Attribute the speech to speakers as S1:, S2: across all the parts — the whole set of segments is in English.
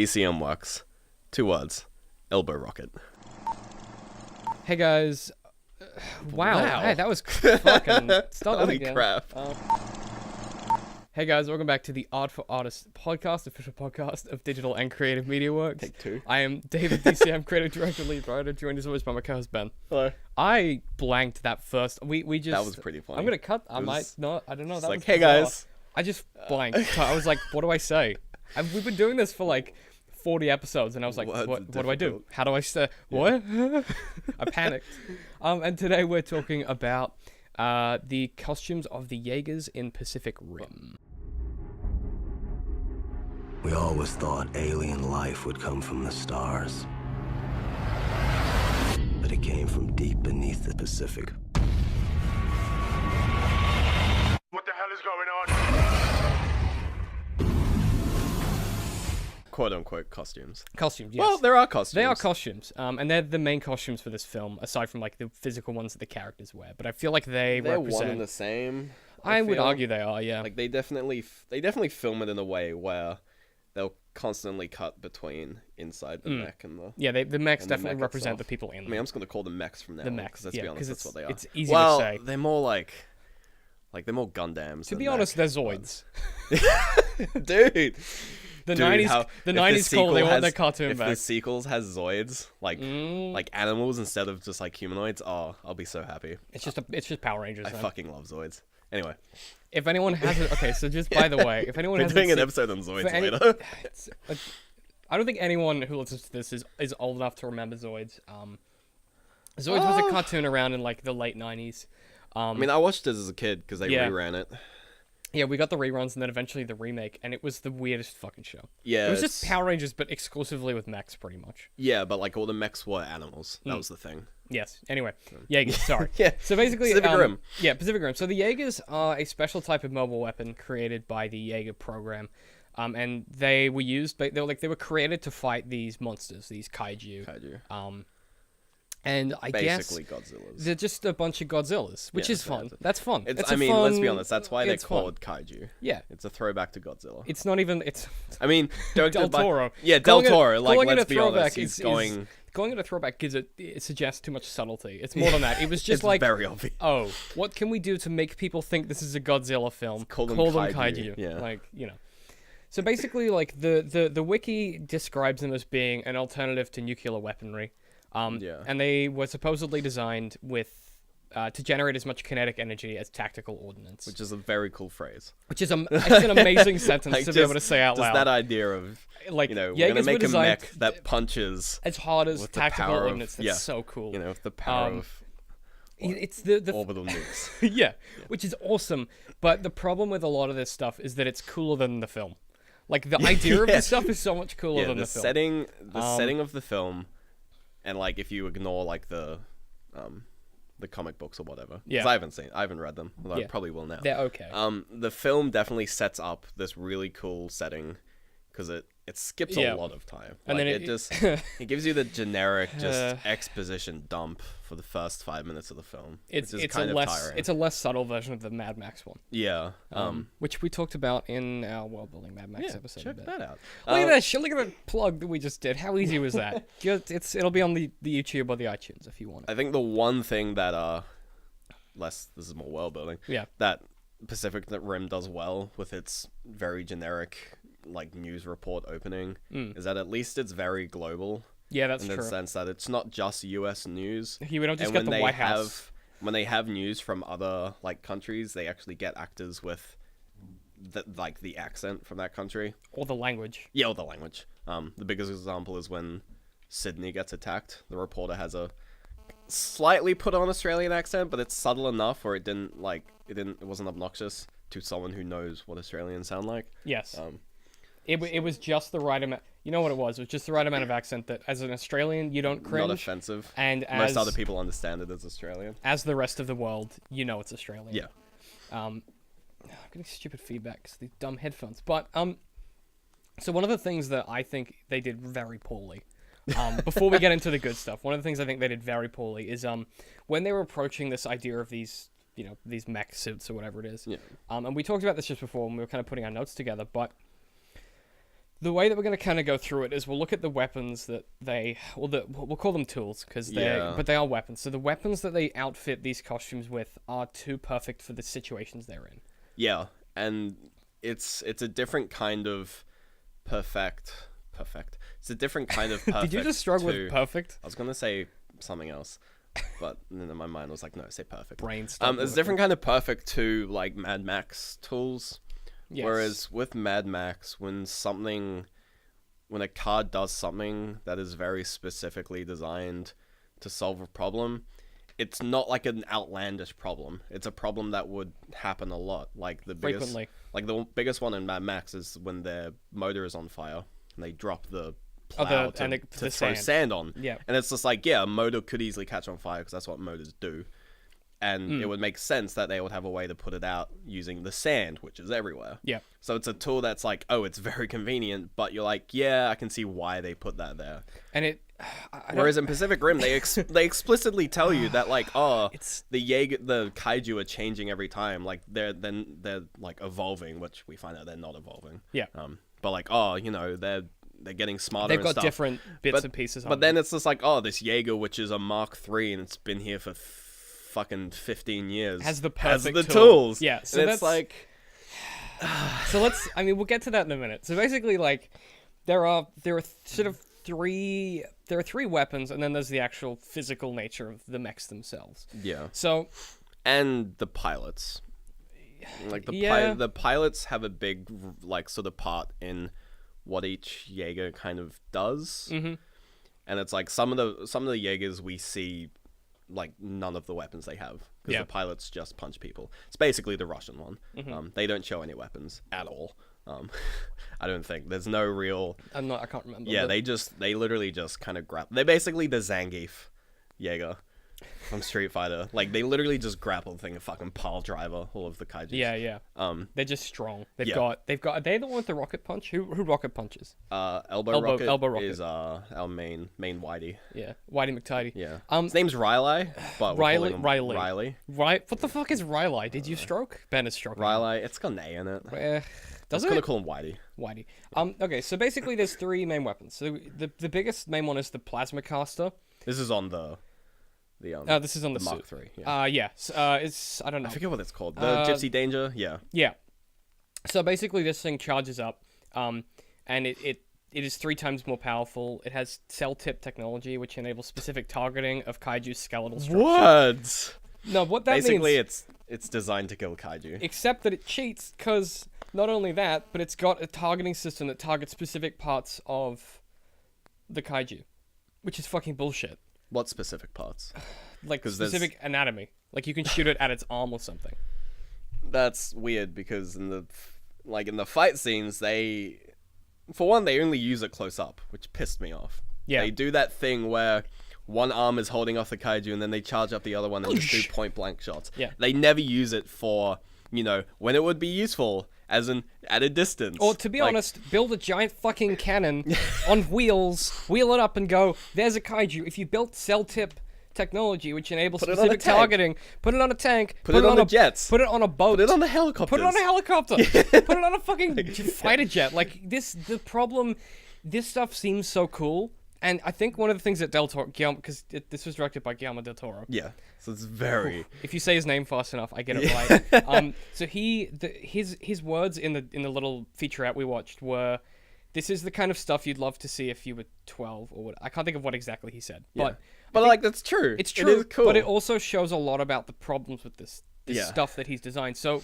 S1: DCM works. 2 words. Elbow rocket.
S2: Hey guys. Wow.
S1: Wow.
S2: Hey, that was fucking... Start that
S1: Holy
S2: again.
S1: crap.
S2: Hey guys, welcome back to the Art for Artists podcast, official podcast of digital and creative media works.
S1: Take 2.
S2: I am David DCM, creative director, lead writer, joined as always by my co-host Ben.
S1: Hello.
S2: I blanked that first. We just...
S1: That was pretty funny.
S2: I'm gonna cut. I
S1: It
S2: might
S1: was-
S2: not. I don't know.
S1: It's
S2: That
S1: like,
S2: was
S1: hey
S2: bizarre.
S1: guys.
S2: I just blanked. I was like, what do I say? We've been doing this for like 40 episodes, and I was like,
S1: Words
S2: what
S1: are
S2: do I do?
S1: difficult.
S2: How do I say what? I panicked. And today we're talking about the costumes of the Jaegers in Pacific Rim.
S3: We always thought alien life would come from the stars. But it came from deep beneath the Pacific.
S4: What the hell is going on?
S1: Quote unquote costumes.
S2: Costumes, yes.
S1: Well, there are costumes.
S2: They are costumes, and they're the main costumes for this film, aside from like the physical ones that the characters wear. But I feel like
S1: They're
S2: represent.
S1: one and the same.
S2: I would
S1: feel.
S2: argue they are, yeah.
S1: Like they definitely film it in a way where they'll constantly cut between inside the mech and the.
S2: Yeah, the mechs
S1: and the
S2: definitely
S1: mech
S2: represent
S1: itself.
S2: the people in
S1: I
S2: them.
S1: mean, I'm just gonna call them mechs from now.
S2: The
S1: on,
S2: mechs,
S1: 'cause let's
S2: yeah,
S1: be honest,
S2: 'cause
S1: that's what they are.
S2: it's easy to
S1: well,
S2: say.
S1: they're more like they're more Gundams.
S2: To
S1: than
S2: be honest,
S1: mech,
S2: they're Zoids.
S1: but- dude.
S2: The
S1: Dude,
S2: 90s,
S1: how-
S2: the
S1: if
S2: 90s
S1: sequel
S2: call, they want
S1: has-
S2: their cartoon
S1: If the
S2: back.
S1: sequels has Zoids, like
S2: Mm.
S1: animals instead of just like humanoids, oh, I'll be so happy.
S2: It's just Power Rangers.
S1: I
S2: Then.
S1: fucking love Zoids. Anyway,
S2: If anyone hasn't, okay, so just by the way, if anyone
S1: we're
S2: hasn't
S1: doing an
S2: seen-
S1: episode on Zoids
S2: for any-
S1: later.
S2: it's, I don't think anyone who listens to this is old enough to remember Zoids. Zoids was a cartoon around in like the late 90s.
S1: I mean, I watched it as a kid because they
S2: Yeah.
S1: reran it.
S2: Yeah, we got the reruns and then eventually the remake, and it was the weirdest fucking show.
S1: Yeah,
S2: It was just
S1: it's-
S2: Power Rangers, but exclusively with mechs, pretty much.
S1: Yeah, but like all the mechs were animals. That
S2: Mm.
S1: was the thing.
S2: Yes. Anyway, Jaegers. Sorry.
S1: Yeah.
S2: So basically,
S1: Pacific Rim.
S2: Yeah, Pacific Rim. So the Jaegers are a special type of mobile weapon created by the Jaeger program, and they were used. They were created to fight these monsters, these kaiju.
S1: Kaiju.
S2: And I guess
S1: Basically Godzillas.
S2: they're just a bunch of Godzillas, which
S1: Yeah,
S2: is fun. That's fun.
S1: It's,
S2: It's
S1: I
S2: a
S1: mean, let's be
S2: fun-
S1: honest. That's why they're
S2: it's fun.
S1: called kaiju.
S2: Yeah.
S1: It's a throwback to Godzilla.
S2: It's not even. It's
S1: I mean, directed
S2: Del
S1: by
S2: Toro.
S1: Yeah, Del
S2: Calling it-
S1: Toro. Like,
S2: calling it
S1: let's
S2: a
S1: be honest,
S2: throwback
S1: he's
S2: is-
S1: going.
S2: calling it a throwback it suggests too much subtlety. It's more than that. It was just
S1: It's
S2: like,
S1: very obvious.
S2: oh, what can we do to make people think this is a Godzilla film?
S1: Call them
S2: kaiju.
S1: kaiju, yeah.
S2: Like, you know. So basically, like the wiki describes them as being an alternative to nuclear weaponry.
S1: Yeah.
S2: And they were supposedly designed with to generate as much kinetic energy as tactical ordnance,
S1: Which is a very cool phrase.
S2: which is it's an amazing sentence
S1: Like,
S2: to be able to say out
S1: just
S2: loud.
S1: that idea of,
S2: Like,
S1: you know, we're
S2: Jaegers
S1: gonna
S2: were
S1: make a
S2: designed
S1: mech that punches,
S2: as hard as
S1: with the
S2: tactical
S1: power of-
S2: ordnance. That's
S1: yeah.
S2: so cool.
S1: you know, with the power
S2: Um,
S1: of
S2: It's the
S1: orbital nukes.
S2: yeah, which is awesome. But the problem with a lot of this stuff is that it's cooler than the film. Like the idea of
S1: Yeah.
S2: this stuff is so much cooler
S1: Yeah,
S2: than
S1: the
S2: the film.
S1: setting of the film, and like if you ignore like the comic books or whatever. 'Cause
S2: Yeah.
S1: I haven't read them. Although
S2: Yeah.
S1: I probably will now.
S2: They're okay.
S1: The film definitely sets up this really cool setting because it skips
S2: Yeah.
S1: a lot of time.
S2: And then
S1: Like,
S2: it-
S1: just it gives you the generic just
S2: Uh,
S1: exposition dump for the first 5 minutes of the film.
S2: it's
S1: which is
S2: it's a
S1: kind of
S2: less
S1: tiring.
S2: it's a less subtle version of the Mad Max one.
S1: Yeah.
S2: Which we talked about in our world building Mad Max
S1: Yeah,
S2: episode.
S1: check that out.
S2: Look at that shit! Look at that plug that we just did. How easy was that? It'll be on the YouTube or the iTunes if you want it.
S1: I think the one thing that this is more world building.
S2: Yeah.
S1: That Pacific Rim does well with its very generic like news report opening is that at least it's very global
S2: Yeah, that's
S1: in the
S2: true.
S1: sense that it's not just US news.
S2: We don't just
S1: And
S2: get
S1: when
S2: the
S1: they
S2: White House.
S1: when they have news from other like countries, they actually get actors with the accent from that country.
S2: Or the language.
S1: Yeah, or the language. The biggest example is when Sydney gets attacked. The reporter has a slightly put on Australian accent, but it's subtle enough where it wasn't obnoxious to someone who knows what Australians sound like.
S2: Yes.
S1: Um,
S2: It was just the right amount. You know what it was? It was just the right amount of accent that, as an Australian, you don't cringe,
S1: Not offensive.
S2: and
S1: Most
S2: as
S1: other people understand it as Australian.
S2: as the rest of the world, you know it's Australian.
S1: Yeah.
S2: I'm getting stupid feedback because these dumb headphones. But so one of the things that I think they did very poorly, before we get into the good stuff, one of the things I think they did very poorly is when they were approaching this idea of these mech suits or whatever it is.
S1: Yeah.
S2: And we talked about this just before when we were kind of putting our notes together, but the way that we're going to kind of go through it is we'll look at the weapons that we'll call them tools because but they are weapons. So the weapons that they outfit these costumes with are too perfect for the situations they're in.
S1: Yeah, and it's a different kind of perfect. It's a different kind of perfect.
S2: Did you just struggle with perfect?
S1: I was gonna say something else, but then my mind was like, no, say perfect.
S2: Brainstorm.
S1: It's a different kind of perfect to like Mad Max tools.
S2: Yes.
S1: Whereas with Mad Max, when a card does something that is very specifically designed to solve a problem, it's not like an outlandish problem. It's a problem that would happen a lot. Like the biggest one in Mad Max is when their motor is on fire and they drop the plow to throw sand on.
S2: Yeah.
S1: And it's just like, yeah, a motor could easily catch on fire because that's what motors do. And it would make sense that they would have a way to put it out using the sand, which is everywhere.
S2: Yeah.
S1: So it's a tool that's like, oh, it's very convenient, but you're like, yeah, I can see why they put that there.
S2: And
S1: Whereas in Pacific Rim, they explicitly tell you that like, the kaiju are changing every time. Like they're like evolving, which we find out they're not evolving.
S2: Yeah.
S1: But like, they're getting smarter.
S2: They've
S1: and
S2: got
S1: stuff.
S2: different bits and pieces.
S1: But then it's just like, this Jaeger, which is a Mark III, and it's been here for fucking 15 years,
S2: has the perfect
S1: tools.
S2: Yeah.
S1: So it's like,
S2: so we'll get to that in a minute. So basically, like, there are sort of three weapons, and then there's the actual physical nature of the mechs themselves.
S1: yeah.
S2: So,
S1: And the pilots. Like the pilots have a big like sort of part in what each Jaeger kind of does.
S2: Mm-hmm.
S1: And it's like some of the Jaegers we see like none of the weapons they have because the pilots just punch people. It's basically the Russian one.
S2: Mm-hmm.
S1: They don't show any weapons at all. I don't think there's no real.
S2: I can't remember.
S1: Yeah,
S2: but...
S1: they literally just kind of grab. They're basically the Zangief Jaeger from Street Fighter. Like they literally just grapple the thing and fucking pile driver all of the kaiju.
S2: Yeah. They're just strong. They've got. Are they the one with the rocket punch? Who rocket punches?
S1: Elbow Rocket
S2: is
S1: is our main Whitey.
S2: Yeah, Whitey McTighty.
S1: Yeah. His name's Riley, but
S2: Riley.
S1: Riley.
S2: What the fuck is Riley? Did you stroke? Ben is stroking.
S1: Riley. It's got an A in it.
S2: Does
S1: I'm
S2: it?
S1: gonna call him Whitey.
S2: Whitey. Okay, so basically there's three main weapons. So the biggest main one is the plasma caster.
S1: This is on the
S2: this is on the
S1: Mark
S2: suit.
S1: III. Yeah.
S2: Yes. It's I don't know.
S1: I forget what it's called. The Gypsy Danger. Yeah.
S2: Yeah. So basically this thing charges up, and it is 3 times more powerful. It has cell tip technology, which enables specific targeting of kaiju's skeletal structure.
S1: What?
S2: No, what that
S1: Basically,
S2: means...
S1: it's designed to kill kaiju.
S2: Except that it cheats, because not only that, but it's got a targeting system that targets specific parts of the kaiju, which is fucking bullshit.
S1: What specific parts?
S2: Like specific anatomy. Like you can shoot it at its arm or something.
S1: That's weird because in the fight scenes, they only use it close up, which pissed me off.
S2: Yeah.
S1: They do that thing where one arm is holding off the kaiju and then they charge up the other one and just do point blank shots.
S2: Yeah.
S1: They never use it for, when it would be useful, as in at a distance.
S2: Or to be honest, build a giant fucking cannon on wheels, wheel it up and go, there's a kaiju. If you built cell tip technology which enables specific targeting, put it on a tank,
S1: put it on the jets,
S2: put it on a boat,
S1: put it on the helicopter,
S2: put it on a helicopter, put it on a fucking fighter jet. Like the problem, this stuff seems so cool. And I think one of the things that Del Toro, because this was directed by Guillermo del Toro.
S1: Yeah, so it's very.
S2: If you say his name fast enough, I get it right. So his words in the little featurette we watched were, "This is the kind of stuff you'd love to see if you were 12 or what." I can't think of what exactly he said, but
S1: like that's true.
S2: It's true.
S1: It is cool.
S2: But it also shows a lot about the problems with this
S1: Yeah.
S2: stuff that he's designed. So.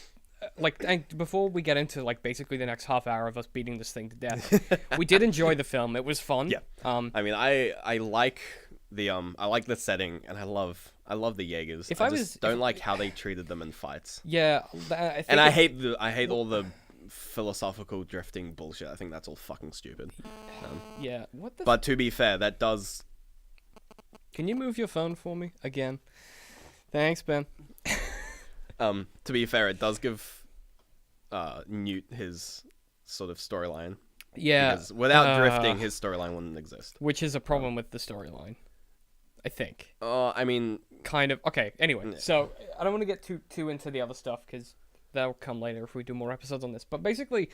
S2: And before we get into basically the next half hour of us beating this thing to death, we did enjoy the film. It was fun.
S1: Yeah. I mean, I like the setting, and I love the Jaegers. I just don't like how they treated them in fights.
S2: Yeah,
S1: I hate all the philosophical drifting bullshit. I think that's all fucking stupid.
S2: Yeah. What the?
S1: But to be fair, that does.
S2: Can you move your phone for me again? Thanks, Ben.
S1: To be fair, it does give Newt his sort of storyline.
S2: Yeah.
S1: Because without drifting, his storyline wouldn't exist.
S2: Which is a problem with the storyline, I think.
S1: I mean...
S2: Kind of. Okay, anyway. So, I don't want to get too into the other stuff, because that'll come later if we do more episodes on this. But basically,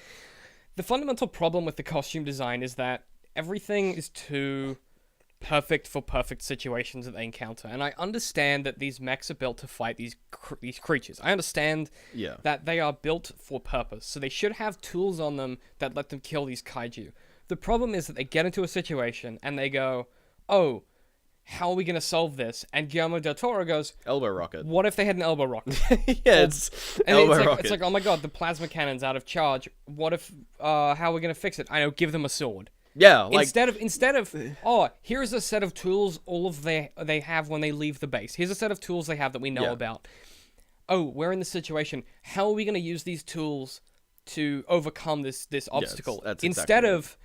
S2: the fundamental problem with the costume design is that everything is too perfect for perfect situations that they encounter. And I understand that these mechs are built to fight these creatures. I understand
S1: Yeah.
S2: that they are built for purpose. So they should have tools on them that let them kill these kaiju. The problem is that they get into a situation and they go, oh, how are we going to solve this? And Guillermo del Toro goes,
S1: Elbow rocket.
S2: what if they had an elbow rocket?
S1: Yeah, it's
S2: And
S1: elbow
S2: it's like,
S1: rocket.
S2: it's like, oh my god, the plasma cannon's out of charge. What if, how are we going to fix it? I know, give them a sword.
S1: yeah, like
S2: Instead of oh, here's a set of tools all of they have when they leave the base. Here's a set of tools they have that we know
S1: Yeah.
S2: about. Oh, we're in this situation. How are we going to use these tools to overcome this obstacle?
S1: that's
S2: Instead
S1: exactly it.
S2: of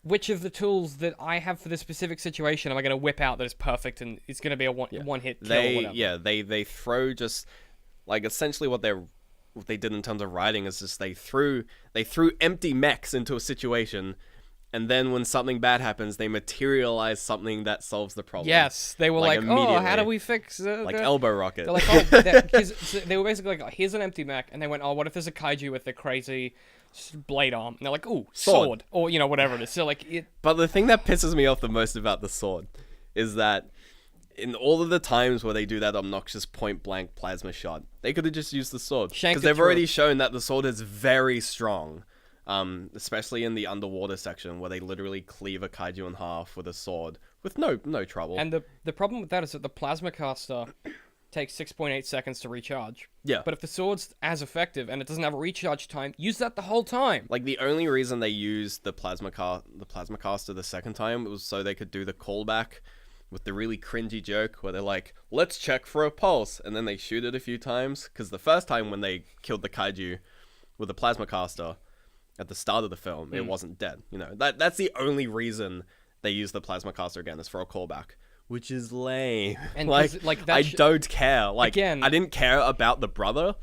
S2: which of the tools that I have for this specific situation am I going to whip out that is perfect and it's going to be a one hit kill or whatever.
S1: they throw just like essentially what they did in terms of writing is just they threw empty mechs into a situation, and then when something bad happens, they materialize something that solves the problem.
S2: Yes, they were like, oh, how
S1: immediately.
S2: do we fix
S1: Like
S2: the-"
S1: elbow rocket.
S2: They're like, oh, so they were basically like, oh, here's an empty mech, and they went, oh, what if there's a kaiju with a crazy blade arm? And they're like, ooh, sword, or whatever it is. So like it.
S1: But the thing that pisses me off the most about the sword is that in all of the times where they do that obnoxious point blank plasma shot, they could have just used the sword
S2: Shanked
S1: because
S2: it
S1: they've
S2: through.
S1: already shown that the sword is very strong. Especially in the underwater section where they literally cleave a kaiju in half with a sword with no trouble.
S2: And the problem with that is that the plasma caster takes 6.8 seconds to recharge.
S1: Yeah.
S2: But if the sword's as effective and it doesn't have a recharge time, use that the whole time.
S1: Like the only reason they used the plasma caster the second time was so they could do the callback with the really cringy joke where they're like, let's check for a pulse, and then they shoot it a few times, because the first time when they killed the kaiju with the plasma caster at the start of the film, it wasn't dead. That's the only reason they use the plasma caster again, is for a callback, which is lame.
S2: And
S1: like
S2: 'cause, like, that
S1: I don't care. Like
S2: Again-
S1: I didn't care about the brother,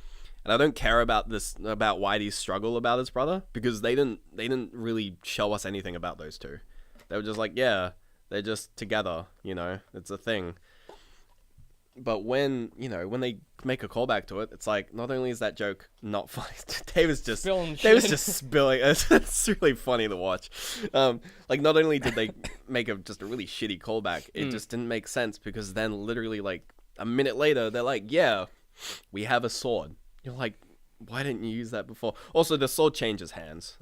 S1: and I don't care about Whitey's struggle about his brother, because they didn't really show us anything about those two. They were just like, yeah, they're just together, it's a thing. But when they make a callback to it, it's like, not only is that joke not funny, David's just spilling. It's really funny to watch. Like, not only did they make just a really shitty callback, it just didn't make sense, because then literally like a minute later, they're like, yeah, we have a sword. You're like, why didn't you use that before? Also, the sword changes hands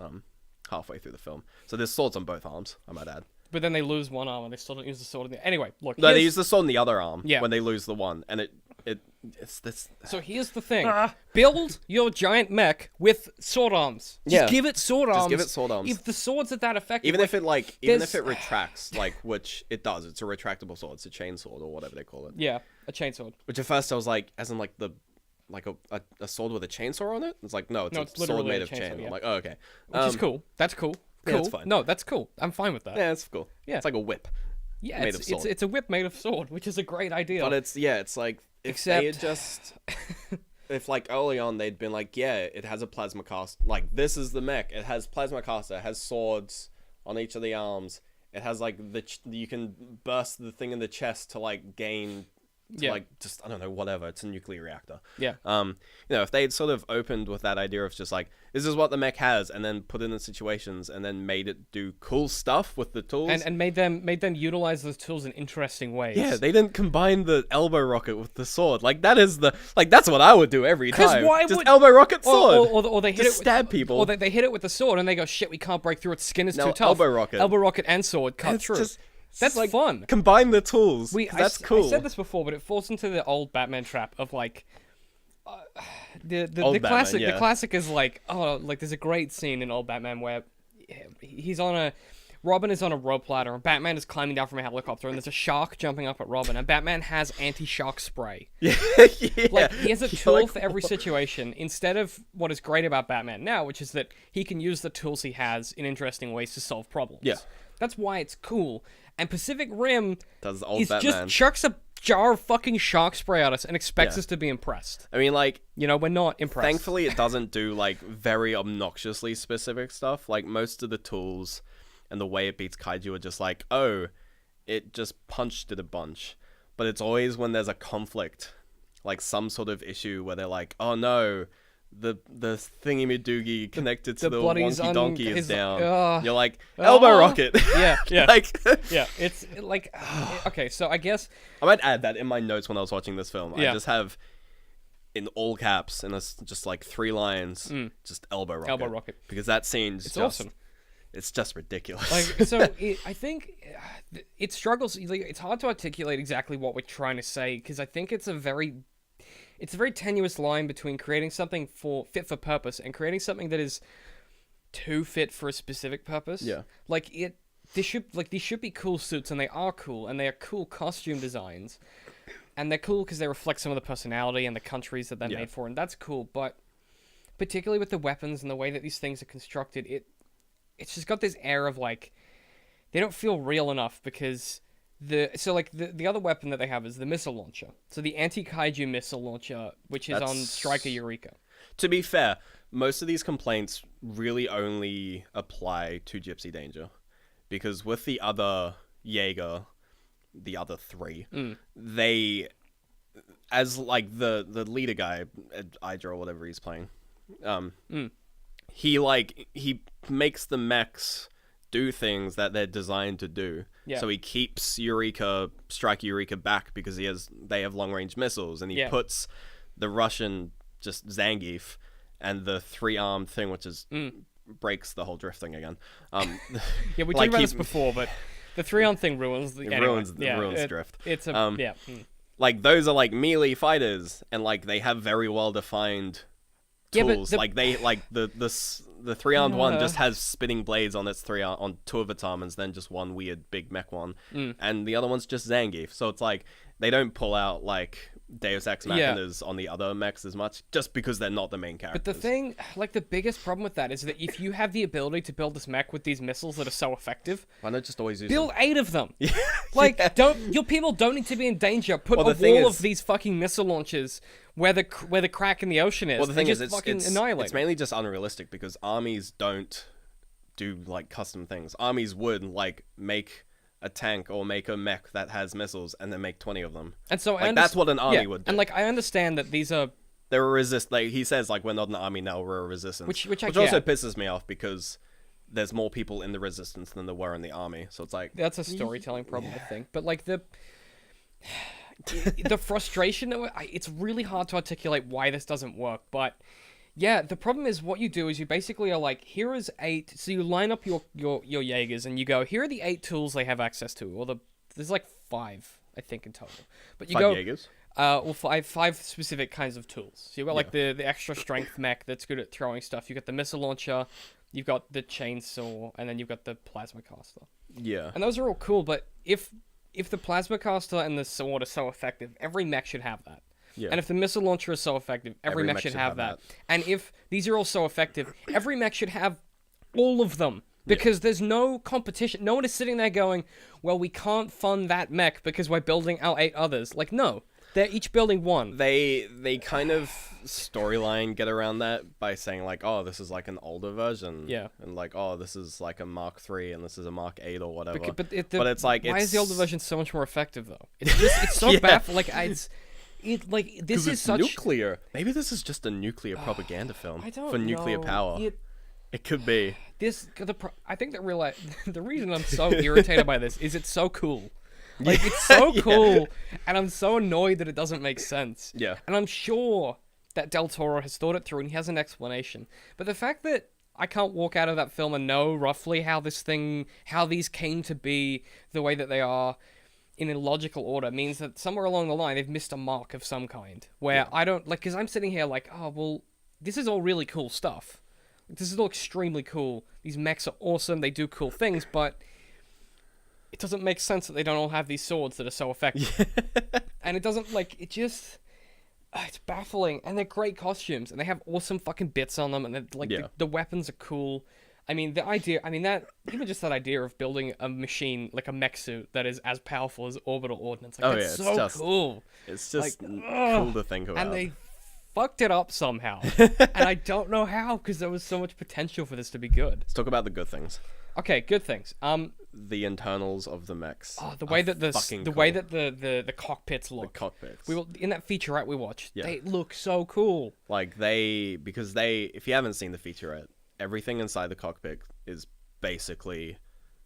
S1: halfway through the film, so there's swords on both arms, I might add.
S2: But then they lose one arm and they still don't use the sword in the... Anyway, look.
S1: No, they
S2: here's-
S1: use the sword in the other arm
S2: Yeah.
S1: when they lose the one, and it's this.
S2: So here's the thing. Build your giant mech with sword arms. Just
S1: Yeah.
S2: give it sword arms.
S1: Just give it sword arms.
S2: If the swords are that effective...
S1: Even if it even if
S2: there's-
S1: it retracts, which it does, it's a retractable sword, it's a chainsaw or whatever they call it.
S2: Yeah, a chainsword.
S1: Which at first I was like, as in like a sword with a chainsaw on it. It's like no,
S2: No,
S1: a
S2: it's
S1: sword
S2: literally
S1: made
S2: a
S1: of
S2: chainsaw,
S1: chain.
S2: yeah.
S1: I'm like, oh okay,
S2: Which is cool. That's cool.
S1: yeah,
S2: Cool.
S1: it's fine.
S2: No, that's cool. I'm fine with that.
S1: Yeah, it's cool.
S2: Yeah.
S1: It's like a whip.
S2: Yeah,
S1: made
S2: it's,
S1: of sword.
S2: it's a whip made of sword, which is a great idea.
S1: But it's like if they had just if like early on they'd been like, yeah, it has a plasma caster, like this is the mech, it has plasma caster, it has swords on each of the arms, it has like you can burst the thing in the chest to like gain
S2: Yeah.
S1: like just I don't know, whatever, it's a nuclear reactor.
S2: Yeah.
S1: If they'd sort of opened with that idea of just like, this is what the mech has, and then put it in situations and then made it do cool stuff with the tools.
S2: and made them utilize those tools in interesting ways.
S1: yeah, they didn't combine the elbow rocket with the sword. Like that's what I would do every
S2: 'Cause
S1: time.
S2: why
S1: Just
S2: would-
S1: elbow rocket sword.
S2: Or they hit
S1: Just
S2: it
S1: stab people.
S2: Or they hit it with the sword and they go, shit, we can't break through. Its skin is
S1: No,
S2: too tough.
S1: elbow rocket.
S2: And sword cut
S1: It's
S2: through.
S1: just-
S2: That's
S1: like,
S2: fun.
S1: Combine the tools. 'cause
S2: I
S1: that's
S2: I
S1: cool.
S2: said this before, but it falls into the old Batman trap of like the
S1: Old Batman,
S2: classic.
S1: yeah.
S2: The classic is like there's a great scene in old Batman where Robin is on a rope ladder and Batman is climbing down from a helicopter and there's a shark jumping up at Robin and Batman has anti-shark spray.
S1: yeah.
S2: Like he has a
S1: You're
S2: tool
S1: like,
S2: for every situation instead of what is great about Batman now, which is that he can use the tools he has in interesting ways to solve problems.
S1: Yeah.
S2: That's why it's cool. And Pacific Rim
S1: Does old
S2: is
S1: Batman.
S2: just chucks a jar of fucking shark spray at us and expects
S1: Yeah.
S2: us to be impressed.
S1: I mean, like,
S2: We're not impressed.
S1: thankfully, it doesn't do like very obnoxiously specific stuff. Like most of the tools and the way it beats kaiju are just like, oh, it just punched it a bunch. But it's always when there's a conflict, like some sort of issue where they're like, oh no, the thingy-madoogie connected to the
S2: bloody
S1: wonky donkey is
S2: his-
S1: down. You're like, elbow
S2: Ah.
S1: rocket.
S2: Yeah, yeah.
S1: Like,
S2: Yeah, it's like okay. So I guess
S1: I might add that in my notes when I was watching this film.
S2: Yeah.
S1: I just have in all caps and it's just like 3 lines, just elbow rocket.
S2: Elbow rocket.
S1: Because that scene's
S2: it's
S1: just
S2: awesome.
S1: it's just ridiculous.
S2: Like so, I think it struggles. Like, it's hard to articulate exactly what we're trying to say because I think it's a very tenuous line between creating something fit for purpose and creating something that is too fit for a specific purpose.
S1: Yeah.
S2: Like these should be cool suits, and they are cool, and they are cool costume designs, and they're cool because they reflect some of the personality and the countries that they're
S1: Yeah.
S2: made for, and that's cool. But particularly with the weapons and the way that these things are constructed, it's just got this air of like they don't feel real enough because the other weapon that they have is the missile launcher. So the anti-kaiju missile launcher, which is on
S1: That's-
S2: Striker Eureka.
S1: To be fair, most of these complaints really only apply to Gypsy Danger. Because with the other Jaeger, the other 3, they, as like the leader guy, Idra or whatever he's playing, he makes the mechs do things that they're designed to do.
S2: Yeah.
S1: So he keeps Striker Eureka back because they have long range missiles, and he
S2: Yeah.
S1: puts the Russian just Zangief and the 3-armed thing, which is breaks the whole drift thing again.
S2: Yeah, we
S1: like
S2: talked about
S1: he-
S2: this before, but the 3-on thing ruins.
S1: ruins drift.
S2: It's a yeah.
S1: Like those are like melee fighters, and like they have very well defined
S2: Yeah, but
S1: tools.
S2: the-
S1: Like they like the 3-armed one just has spinning blades on its on 2 of its arms, then just one weird big mech one, and the other one's just Zangief. So it's like they don't pull out like Deus Ex Machinas on the other mechs as much, just because they're not the main characters.
S2: But the thing, like the biggest problem with that is that if you have the ability to build this mech with these missiles that are so effective,
S1: why not just always use
S2: build
S1: them?
S2: 8 of them. Like, your people don't need to be in danger. Put
S1: Well,
S2: a
S1: the thing
S2: wall
S1: is-
S2: of these fucking missile launchers where the crack in the ocean is.
S1: Well, the thing
S2: and
S1: is,
S2: just
S1: it's
S2: fucking
S1: it's,
S2: annihilate
S1: it's
S2: them.
S1: mainly just unrealistic because armies don't do like custom things. Armies would like make a tank or make a mech that has missiles and then make 20 of them.
S2: And so
S1: Like, that's what an army would do.
S2: And like I understand that these are
S1: They're a resist. Like he says, like we're not an army now, we're a resistance.
S2: Which I
S1: also
S2: get.
S1: pisses me off because there's more people in the resistance than there were in the army. So it's like
S2: that's a storytelling problem, I think. But like the frustration that it's really hard to articulate why this doesn't work. But yeah, the problem is what you do is you basically are like, here is 8. So you line up your Jaegers and you go, here are the 8 tools they have access to, or there's like 5, I think, in total. But you
S1: 5
S2: go
S1: Jaegers.
S2: well, five specific kinds of tools. So you've got like the extra strength mech that's good at throwing stuff. You've got the missile launcher, you've got the chainsaw, and then you've got the plasma caster.
S1: Yeah.
S2: And those are all cool, but if the plasma caster and the sword are so effective, every mech should have that.
S1: Yeah.
S2: And if the missile launcher is so effective, every mech should have that. And if these are all so effective, every mech should have all of them. Because there's no competition. No one is sitting there going, well, we can't fund that mech because we're building our 8 others. Like, no. They're each building one.
S1: They kind of storyline get around that by saying like, oh, this is like an older version.
S2: Yeah.
S1: And like, oh, this is like a Mark III and this is a Mark 8 or whatever.
S2: But
S1: it's like,
S2: why is the older
S1: it's-
S2: version so much more effective though? It's just it's so
S1: Yeah.
S2: baffling. Like this
S1: 'Cause
S2: is
S1: it's
S2: such.
S1: nuclear. Maybe this is just a nuclear propaganda film
S2: I don't
S1: for nuclear
S2: know.
S1: power. It could be.
S2: I think that the reason I'm so irritated by this is it's so cool. Like it's so cool, and I'm so annoyed that it doesn't make sense.
S1: Yeah.
S2: And I'm sure that Del Toro has thought it through and he has an explanation. But the fact that I can't walk out of that film and know roughly how these came to be the way that they are in a logical order means that somewhere along the line they've missed a mark of some kind. Where I don't like, because I'm sitting here like, oh well, this is all really cool stuff. This is all extremely cool. These mechs are awesome. They do cool things, but it doesn't make sense that they don't all have these swords that are so effective. And it doesn't, like, it just... it's baffling. And they're great costumes. And they have awesome fucking bits on them. And they're, like, the weapons are cool. I mean, even just that idea of building a machine, like a mech suit, that is as powerful as orbital ordnance. Like, that's so cool.
S1: It's just
S2: Like,
S1: cool to think about.
S2: And they fucked it up somehow. And I don't know how, because there was so much potential for this to be good.
S1: Let's talk about the good things.
S2: Okay, good things.
S1: The internals of the mechs.
S2: The way that
S1: fucking
S2: the way
S1: cool.
S2: that the cockpits look.
S1: The cockpits.
S2: We will in that featurette we watched.
S1: Yeah.
S2: They look so cool.
S1: Like if you haven't seen the featurette, everything inside the cockpit is basically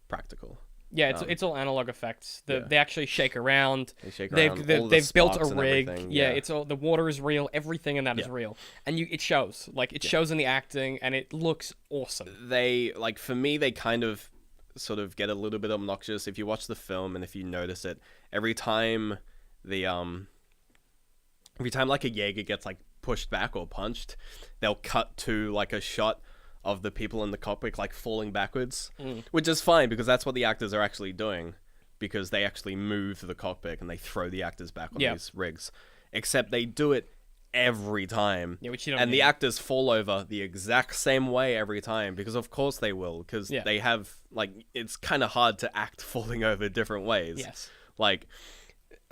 S1: practical.
S2: Yeah, it's all analog effects.
S1: yeah.
S2: They actually shake around.
S1: They shake
S2: They've
S1: around,
S2: they've,
S1: all the
S2: they've built a
S1: sparks and
S2: rig.
S1: everything,
S2: Yeah,
S1: yeah.
S2: it's all the water is real. Everything in that is
S1: Yeah.
S2: real, and it shows. Like it shows in the acting, and it looks awesome.
S1: They like for me they kind of sort of get a little bit obnoxious if you watch the film and if you notice it every time like a Jaeger gets like pushed back or punched, they'll cut to like a shot of the people in the cockpit like falling backwards, which is fine because that's what the actors are actually doing, because they actually move the cockpit and they throw the actors back on
S2: Yeah.
S1: these rigs, except they do it every time.
S2: Yeah, which you don't
S1: and the
S2: need.
S1: actors fall over the exact same way every time, because of course they will, because
S2: Yeah.
S1: they have like it's kind of hard to act falling over different ways.
S2: Yes.
S1: Like,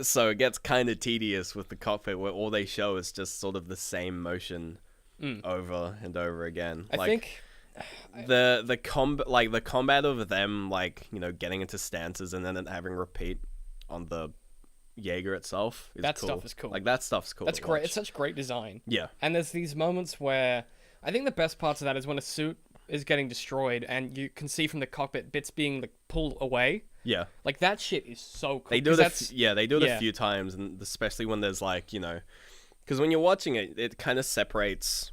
S1: so it gets kind of tedious with the cockpit where all they show is just sort of the same motion over and over again.
S2: I
S1: like,
S2: think
S1: the combat of them, like, you know, getting into stances and then having repeat on the Jaeger itself is
S2: That
S1: cool.
S2: stuff is cool.
S1: Like that stuff's cool.
S2: that's
S1: to
S2: great.
S1: watch.
S2: It's such great design.
S1: Yeah.
S2: And there's these moments where I think the best parts of that is when a suit is getting destroyed and you can see from the cockpit bits being like pulled away.
S1: Yeah.
S2: Like that shit is so cool.
S1: They do
S2: 'cause
S1: it.
S2: that's
S1: They do it
S2: yeah.
S1: a few times, and especially when there's like, you know, because when you're watching it, it kind of separates.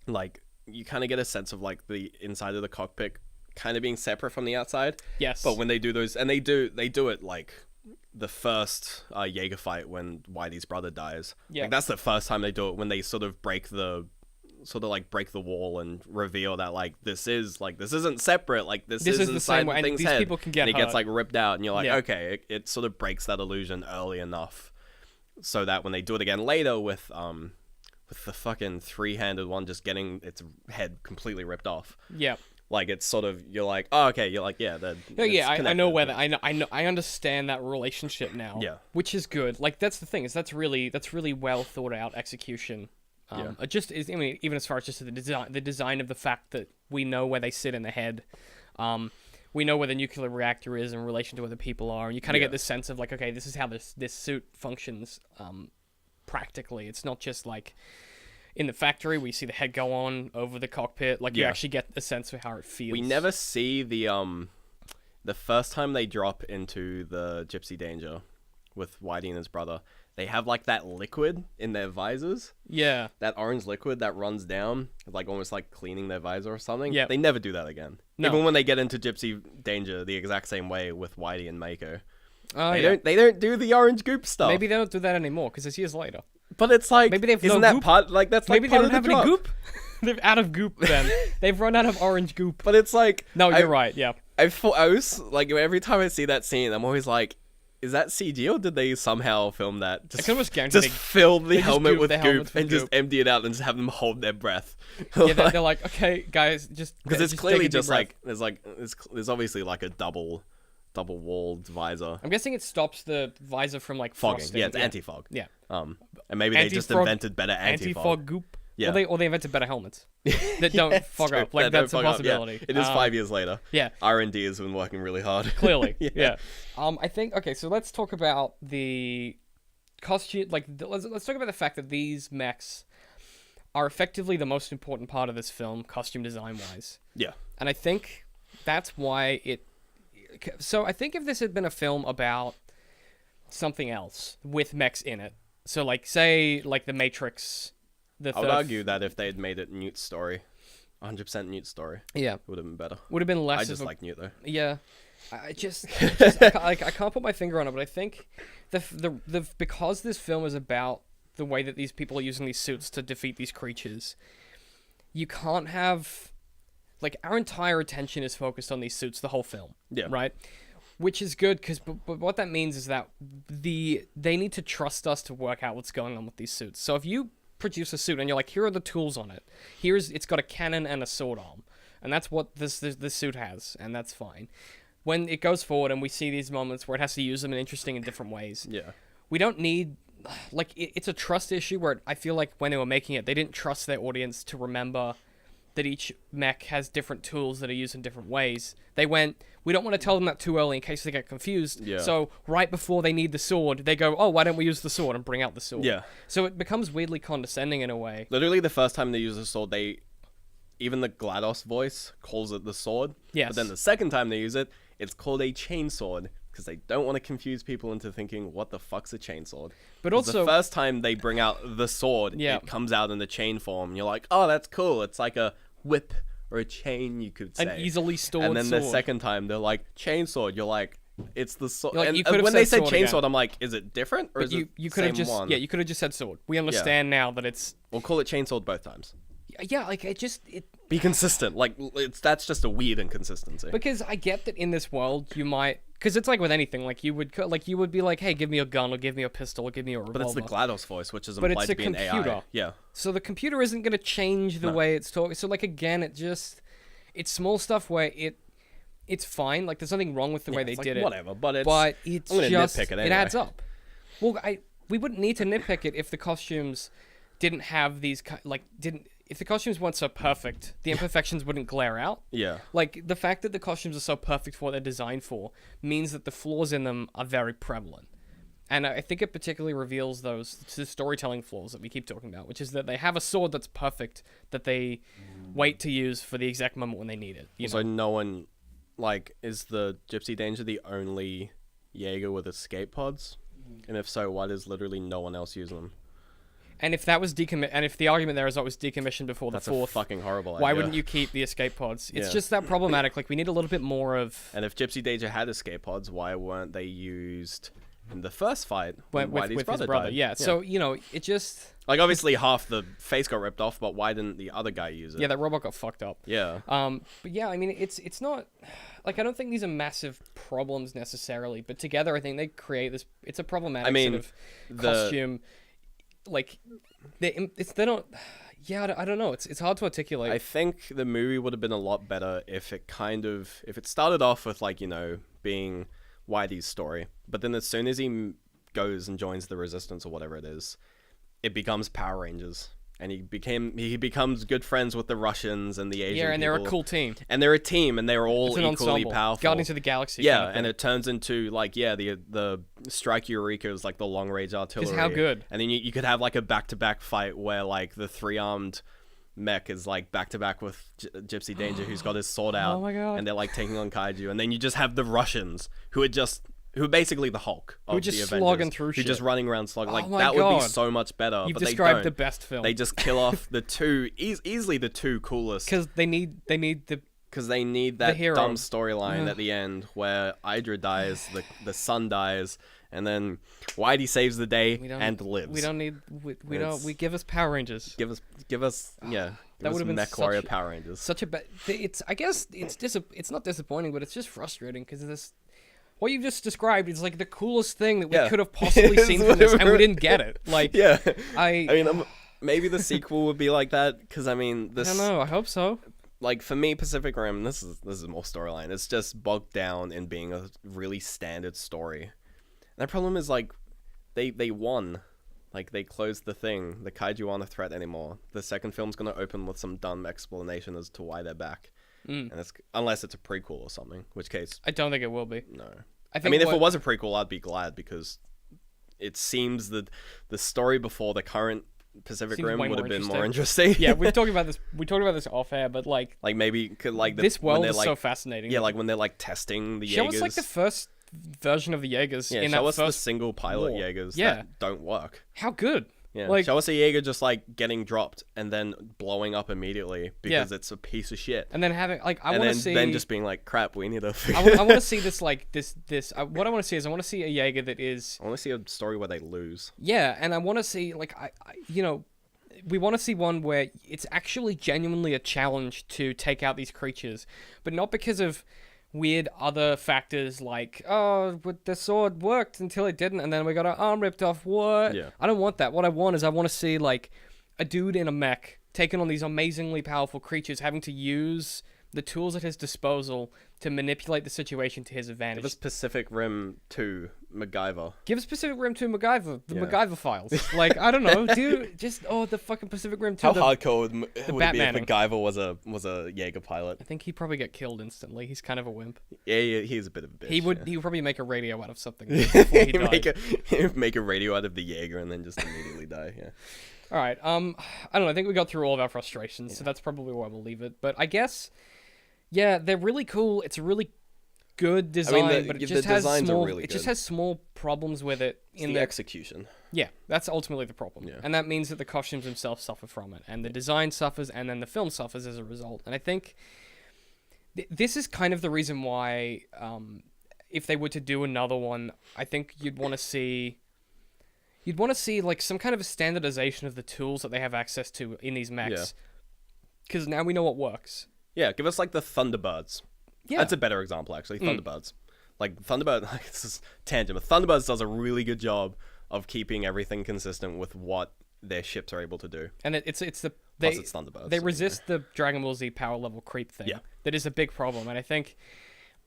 S1: Like you kind of get a sense of like the inside of the cockpit kind of being separate from the outside.
S2: Yes.
S1: But when they do those, and they do it like the first Jaeger fight when Whitey's brother dies.
S2: Yeah.
S1: Like that's the first time they do it, when they sort of break the wall and reveal that like this isn't separate, like this is
S2: is the
S1: inside
S2: same way,
S1: the
S2: and
S1: thing's
S2: these
S1: head.
S2: people can get
S1: and it gets
S2: hurt.
S1: like ripped out, and you're like,
S2: Yeah.
S1: okay, it sort of breaks that illusion early enough so that when they do it again later with the fucking three-handed one just getting its head completely ripped off,
S2: yeah.
S1: like it's sort of, you're like, oh, okay, you're like, yeah,
S2: I know where that I understand that relationship now.
S1: Yeah.
S2: Which is good. Like that's the thing, is that's really well thought out execution. It just is, I mean, even as far as just the design of the fact that we know where they sit in the head. We know where the nuclear reactor is in relation to where the people are, and you kind of
S1: Yeah.
S2: get this sense of like, okay, this is how this suit functions practically. It's not just like in the factory we see the head go on over the cockpit. Like you
S1: Yeah.
S2: actually get a sense of how it feels.
S1: We never see the first time they drop into the Gypsy Danger with Whitey and his brother. They have like that liquid in their visors,
S2: Yeah.
S1: that orange liquid that runs down, like almost like cleaning their visor or something.
S2: Yeah.
S1: They never do that again.
S2: No.
S1: Even when they get into Gypsy Danger, the exact same way with Whitey and Mako.
S2: Oh,
S1: They
S2: yeah.
S1: don't do the orange goop stuff.
S2: Maybe they don't do that anymore because it's years later.
S1: but it's like,
S2: maybe they've
S1: isn't
S2: no
S1: that
S2: goop?
S1: part, like that's
S2: Maybe
S1: like
S2: they
S1: part
S2: don't
S1: of the
S2: have any
S1: drop.
S2: goop. They're out of goop then. They've run out of orange goop.
S1: But it's like,
S2: No,
S1: I-
S2: you're right. Yeah.
S1: I was like, every time I see that scene, I'm always like, is that CG or did they somehow film that? Just,
S2: can almost guarantee
S1: just
S2: they-
S1: fill the
S2: just
S1: helmet
S2: goop
S1: with
S2: the
S1: goop
S2: helmets with
S1: and just
S2: goop.
S1: empty it out and just have them hold their breath.
S2: Yeah, they're like, okay, guys, just
S1: Because it's
S2: just
S1: clearly
S2: take a deep
S1: just
S2: breath.
S1: like there's obviously like a double walled visor.
S2: I'm guessing it stops the visor from like
S1: Fogging,
S2: frosting.
S1: yeah, it's anti-fog.
S2: Yeah.
S1: And maybe they just
S2: Anti-fog-
S1: invented better anti-fog.
S2: Anti-fog goop.
S1: Yeah.
S2: Or they invented better helmets that don't
S1: Yeah,
S2: fog
S1: true.
S2: up. Like
S1: That don't
S2: that's a
S1: fog up, yeah.
S2: possibility.
S1: It is 5 years later.
S2: Yeah.
S1: R&D has been working really hard.
S2: Clearly.
S1: Yeah.
S2: yeah. I think okay, so let's talk about the costume. Like, let's talk about the fact that these mechs are effectively the most important part of this film, costume design wise.
S1: Yeah.
S2: And I think that's why it. So I think if this had been a film about something else with mechs in it, so like say like the Matrix,
S1: I would argue that if they had made it Newt's story, 100% Newt's story,
S2: yeah,
S1: it would have been better.
S2: would have been less.
S1: I
S2: of
S1: just
S2: a,
S1: like Newt though.
S2: Yeah, I can't put my finger on it, but I think the because this film is about the way that these people are using these suits to defeat these creatures, you can't have like our entire attention is focused on these suits the whole film.
S1: Yeah.
S2: Right. Which is good because but what that means is that they need to trust us to work out what's going on with these suits. So if you produce a suit and you're like, here are the tools on it. It's got a cannon and a sword arm, and that's what this suit has, and that's fine. When it goes forward and we see these moments where it has to use them in interesting and different ways,
S1: Yeah.
S2: we don't need it's a trust issue where I feel like when they were making it, they didn't trust their audience to remember that each mech has different tools that are used in different ways. They went, we don't want to tell them that too early in case they get confused.
S1: Yeah.
S2: So right before they need the sword, they go, oh, why don't we use the sword and bring out the sword?
S1: Yeah.
S2: So it becomes weirdly condescending in a way.
S1: Literally, the first time they use the sword, even the GLaDOS voice calls it the sword.
S2: Yes.
S1: But then the second time they use it, it's called a chainsword because they don't want to confuse people into thinking, what the fuck's a chainsword?
S2: But
S1: 'Cause
S2: also,
S1: the first time they bring out the sword,
S2: Yeah.
S1: it comes out in the chain form. You're like, oh, that's cool. It's like a whip or a chain, you could say.
S2: an easily stored
S1: And then
S2: sword.
S1: the second time, they're like, chainsword. You're like, it's the sword.
S2: You're like,
S1: and
S2: you could've
S1: when they
S2: said
S1: say
S2: sword
S1: chainsword,
S2: again.
S1: I'm like, is it different or
S2: But
S1: is
S2: you
S1: it
S2: could have
S1: same
S2: just
S1: one?
S2: you could have just said sword. We understand now that it's
S1: We'll call it chainsword both times.
S2: like it
S1: Be consistent. Like that's just a weird inconsistency.
S2: because I get that in this world you might because it's like with anything like you would be like, hey, give me a gun or give me a pistol or give me a revolver.
S1: But it's the GLaDOS voice, which is
S2: But
S1: implied
S2: it's
S1: to
S2: a
S1: be an
S2: computer.
S1: AI. Yeah.
S2: So the computer isn't going to change the way it's talking. So like again, it's small stuff where it's fine. Like there's nothing wrong with the way they
S1: It's like,
S2: did it.
S1: whatever, but it's
S2: it's
S1: I'm gonna
S2: just
S1: nitpick it
S2: it
S1: anyway.
S2: adds up. Well, we wouldn't need to nitpick it if the costumes didn't have these if the costumes weren't so perfect, the imperfections wouldn't glare out.
S1: Yeah.
S2: Like the fact that the costumes are so perfect for what they're designed for means that the flaws in them are very prevalent. And I think it particularly reveals the storytelling flaws that we keep talking about, which is that they have a sword that's perfect that they wait to use for the exact moment when they need it. You
S1: So
S2: know?
S1: no one, like, is the Gypsy Danger the only Jaeger with escape pods? And if so, why does literally no one else use them?
S2: And if that was and if the argument there is that it was decommissioned before
S1: That's
S2: the
S1: a
S2: fourth,
S1: fucking horrible idea.
S2: why wouldn't you keep the escape pods? It's
S1: Yeah.
S2: just that problematic. Like we need a little bit more of
S1: And if Gypsy Danger had escape pods, why weren't they used in the first fight
S2: with
S1: Whitey's
S2: his brother.
S1: died?
S2: Yeah. So you know, it just
S1: like obviously half the face got ripped off, but why didn't the other guy use it?
S2: that robot got fucked up.
S1: Yeah.
S2: But yeah, I mean, it's not like I don't think these are massive problems necessarily, but together I think they create this. It's a problematic
S1: I mean,
S2: sort of
S1: the-
S2: costume. Like they don't. Yeah, I don't know. It's hard to articulate.
S1: I think the movie would have been a lot better if it started off with like, you know, being Whitey's story, but then as soon as he goes and joins the Resistance or whatever it is, it becomes Power Rangers, and he becomes good friends with the Russians and the Asian
S2: yeah, and they're a
S1: people.
S2: cool team.
S1: And they're a team, and they're all
S2: It's an
S1: equally
S2: ensemble.
S1: powerful.
S2: Guardians of the Galaxy.
S1: Yeah,
S2: kind of
S1: and
S2: thing.
S1: it turns into like the Strike Eureka is like the long range artillery.
S2: how good.
S1: And then you could have like a back-to-back fight where like the 3-armed mech is like back-to-back with Gypsy Danger, who's got his sword out.
S2: Oh my God.
S1: And they're like taking on kaiju, and then you just have the Russians who are basically the Hulk of
S2: are just
S1: the Avengers,
S2: slogging through
S1: who
S2: shit.
S1: just running around slogging. Like
S2: Oh my
S1: that would be
S2: God.
S1: so much better.
S2: You've
S1: but
S2: described
S1: they
S2: the
S1: don't.
S2: best film.
S1: They just kill off the two easily the two coolest
S2: because they need the
S1: because they need that
S2: hero.
S1: dumb storyline at the end where Idra dies, the son dies, and then Whitey saves the day and lives.
S2: We don't need we don't
S1: It's-
S2: we give us Power Rangers.
S1: give us yeah.
S2: That
S1: Give us
S2: would've been
S1: Mech
S2: such
S1: Warrior
S2: a-
S1: Power Rangers.
S2: Such a it's I guess it's not disappointing, but it's just frustrating because this what you've just described is like the coolest thing that we
S1: Yeah.
S2: could have possibly
S1: It's
S2: seen from this, and we
S1: whatever-
S2: didn't get it. Like
S1: Yeah,
S2: I
S1: mean, maybe the sequel would be like that because I mean,
S2: I
S1: this
S2: don't know. I hope so.
S1: like for me, Pacific Rim. This is more storyline. It's just bogged down in being a really standard story. And the problem is like they won. Like, they closed the thing. The kaiju aren't a threat anymore. The second film's gonna open with some dumb explanation as to why they're back. And it's unless it's a prequel or something, which case,
S2: I don't think it will be.
S1: no.
S2: I
S1: I
S2: think
S1: mean, if
S2: what-
S1: it was a prequel, I'd be glad because it seems that the story before the current Pacific
S2: Seems
S1: Rim
S2: way
S1: would
S2: more
S1: have been more interesting.
S2: yeah, we've talked about this. We talked about this off air, but like
S1: like maybe could like
S2: this
S1: when
S2: world
S1: they're
S2: is
S1: like,
S2: so fascinating.
S1: yeah, like when they're like testing the
S2: show
S1: Jaegers.
S2: us like the first version of the Jaegers
S1: yeah,
S2: in
S1: show
S2: that
S1: us the
S2: first.
S1: single pilot
S2: war.
S1: Jaegers
S2: Yeah.
S1: that don't work.
S2: How good?
S1: Yeah,
S2: Like-
S1: show us a Jaeger just like getting dropped and then blowing up immediately because it's a piece of shit.
S2: And then having like I
S1: And
S2: want to
S1: then,
S2: see.
S1: then just being like, crap, we need to figure
S2: I want to see this like this. What I want to see is I want to see a Jaeger that is
S1: I want to see a story where they lose.
S2: yeah, and I want to see like I you know, we want to see one where it's actually genuinely a challenge to take out these creatures, but not because of weird other factors like but the sword worked until it didn't, and then we got our arm ripped off. What?
S1: Yeah.
S2: I don't want that. What I want is I want to see like a dude in a mech taking on these amazingly powerful creatures, having to use the tools at his disposal to manipulate the situation to his advantage.
S1: Give us Pacific Rim 2 MacGyver.
S2: Give us Pacific Rim 2 MacGyver, the
S1: Yeah.
S2: MacGyver files. Like, I don't know, dude, just, the fucking Pacific Rim 2.
S1: How
S2: the-
S1: hardcore would it be
S2: Batman.
S1: if MacGyver was a Jaeger pilot?
S2: I think he'd probably get killed instantly. He's kind of a wimp.
S1: Yeah, he's a bit of a bitch.
S2: He would probably make a radio out of something before he died.
S1: make a radio out of the Jaeger and then just immediately die. Yeah.
S2: All right. I don't know. I think we got through all of our frustrations, so that's probably where we'll leave it. But I guess, yeah, they're really cool. It's a really good design, but it
S1: the
S2: just has
S1: designs are
S2: small.
S1: really
S2: It just
S1: good.
S2: has small problems with it
S1: In the execution.
S2: Yeah, that's ultimately the problem.
S1: Yeah.
S2: And that means that the costumes themselves suffer from it, and the design suffers, and then the film suffers as a result. And I think this is kind of the reason why, if they were to do another one, I think you'd want to see like some kind of a standardization of the tools that they have access to in these mechs. Because now we know what works.
S1: Yeah, give us like the Thunderbirds.
S2: Yeah.
S1: That's a better example, actually. Thunderbirds. Like, Thunderbird, like, this is tangent, but Thunderbirds does a really good job of keeping everything consistent with what their ships are able to do.
S2: And it's the
S1: Plus it's Thunderbirds,
S2: They
S1: so,
S2: resist the Dragon Ball Z power level creep thing.
S1: Yeah.
S2: That is a big problem, and I think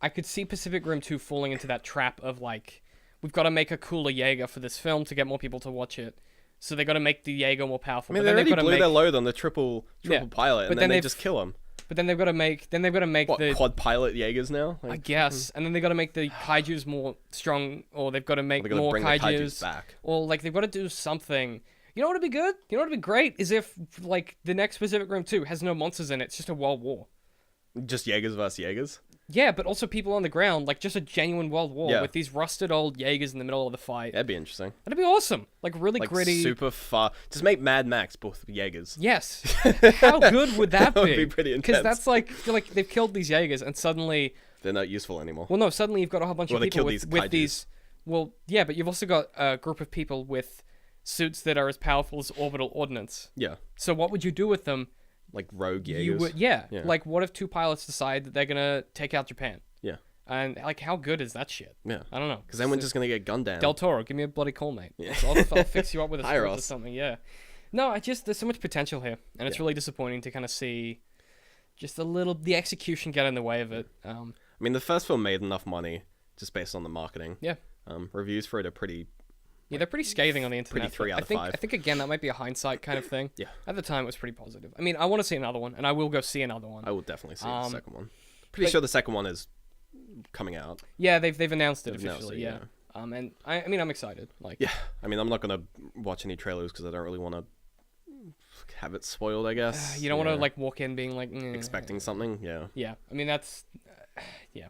S2: I could see Pacific Rim 2 falling into that trap of like, we've got to make a cooler Jaeger for this film to get more people to watch it. So they got to make the Jaeger more powerful.
S1: I mean,
S2: but
S1: they
S2: then they've
S1: already
S2: got to
S1: blew their
S2: make,
S1: load on the triple
S2: Yeah,
S1: pilot,
S2: but
S1: and
S2: then
S1: then they
S2: they've-
S1: just kill them.
S2: but then they've got to make
S1: What,
S2: the
S1: quad pilot Jaegers now?
S2: I
S1: Like,
S2: guess, and then they've got to make the kaijus more strong, or they've got to make
S1: they gotta
S2: more
S1: bring the kaijus
S2: kaijus
S1: back.
S2: or like they've got to do something. You know what would be good? You know what would be great is if like the next Pacific Rim 2 has no monsters in it. It's just a world war.
S1: Just Jaegers versus Jaegers?
S2: Yeah, but also people on the ground, like just a genuine world war
S1: Yeah.
S2: with these rusted old Jaegers in the middle of the fight.
S1: That'd be interesting.
S2: That'd be awesome. Like really
S1: Like,
S2: gritty.
S1: super far. Just make Mad Max both Jaegers.
S2: Yes. How good would that be?
S1: That would be pretty
S2: Because
S1: intense.
S2: that's like they've killed these Jaegers and suddenly,
S1: They're not useful anymore.
S2: well, no, suddenly you've got a whole bunch
S1: Well,
S2: of
S1: they
S2: people
S1: killed
S2: with,
S1: these
S2: with
S1: kaijus.
S2: these. Well, yeah, but you've also got a group of people with suits that are as powerful as orbital ordnance.
S1: Yeah.
S2: So what would you do with them?
S1: Like rogue Jaegers.
S2: You would, yeah.
S1: Yeah.
S2: Like, what if two pilots decide that they're gonna take out Japan?
S1: Yeah.
S2: And like, how good is that shit?
S1: Yeah.
S2: I don't know.
S1: Because then we're just going to get gunned down.
S2: Del Toro, give me a bloody call, mate.
S1: Yeah.
S2: I'll fix you up with a
S1: Hire
S2: script or
S1: us.
S2: something. Yeah. No, there's so much potential here, and it's
S1: Yeah.
S2: really disappointing to kind of see just the execution get in the way of it.
S1: I mean, the first film made enough money just based on the marketing.
S2: Yeah.
S1: Reviews for it are pretty...
S2: Yeah, they're pretty scathing on the internet.
S1: Pretty 3
S2: but
S1: out of 5.
S2: I think again that might be a hindsight kind of thing.
S1: Yeah.
S2: At the time, it was pretty positive. I mean, I want to see another one, and I will go see another one.
S1: I will definitely see the
S2: Um,
S1: second one. Pretty
S2: like-
S1: sure the second one is coming out.
S2: Yeah, they've announced it
S1: They've announced
S2: officially.
S1: it,
S2: Yeah. And I mean, I'm excited. Like,
S1: Yeah. I mean, I'm not going to watch any trailers because I don't really want to have it spoiled, I guess.
S2: you don't want
S1: Yeah.
S2: to like walk in being like
S1: Expecting something, yeah.
S2: Yeah, I mean that's yeah.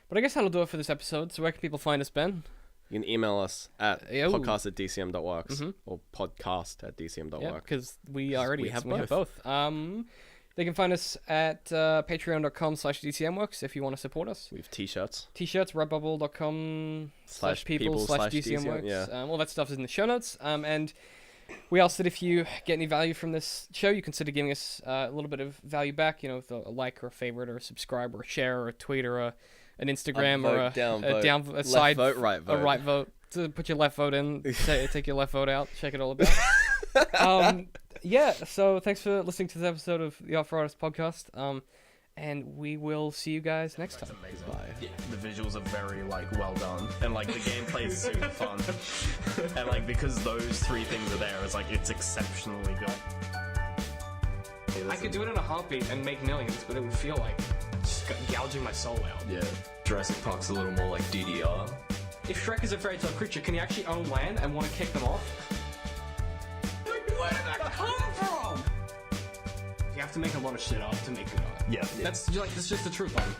S2: But I guess that'll do it for this episode. So where can people find us, Ben?
S1: You can email us at
S2: Yo.
S1: podcast@dcm.works or podcast@dcm.works.
S2: Yeah, because we already
S1: we have
S2: have both. They can find us at patreon.com/dcmworks if you want to support us.
S1: We have t-shirts.
S2: T-shirts, redbubble.com/people/dcmworks.
S1: yeah.
S2: All that stuff is in the show notes. And we ask that if you get any value from this show, you consider giving us a little bit of value back. You know, with a like or a favorite or a subscribe or a share or a tweet or an Instagram or
S1: vote, down
S2: a
S1: vote,
S2: down a
S1: left
S2: side
S1: vote, right vote.
S2: a right vote. To put your left vote in, take your left vote out, check it all about. Yeah, so thanks for listening to this episode of the Off Artist podcast. And we will see you guys next time.
S5: Amazing. Yeah, the visuals are very like well done, and like the gameplay is super fun, and like because those three things are there, it's exceptionally good.
S2: I could do it in a heartbeat and make millions, but it would feel like just gouging my soul out.
S6: Yeah, Jurassic Park's a little more like DDR.
S2: If Shrek is a fairy tale creature, can he actually own land and want to kick them off? Where did that come from? You have to make a lot of shit up to make good art.
S5: Yeah.
S2: That's just the truth of it.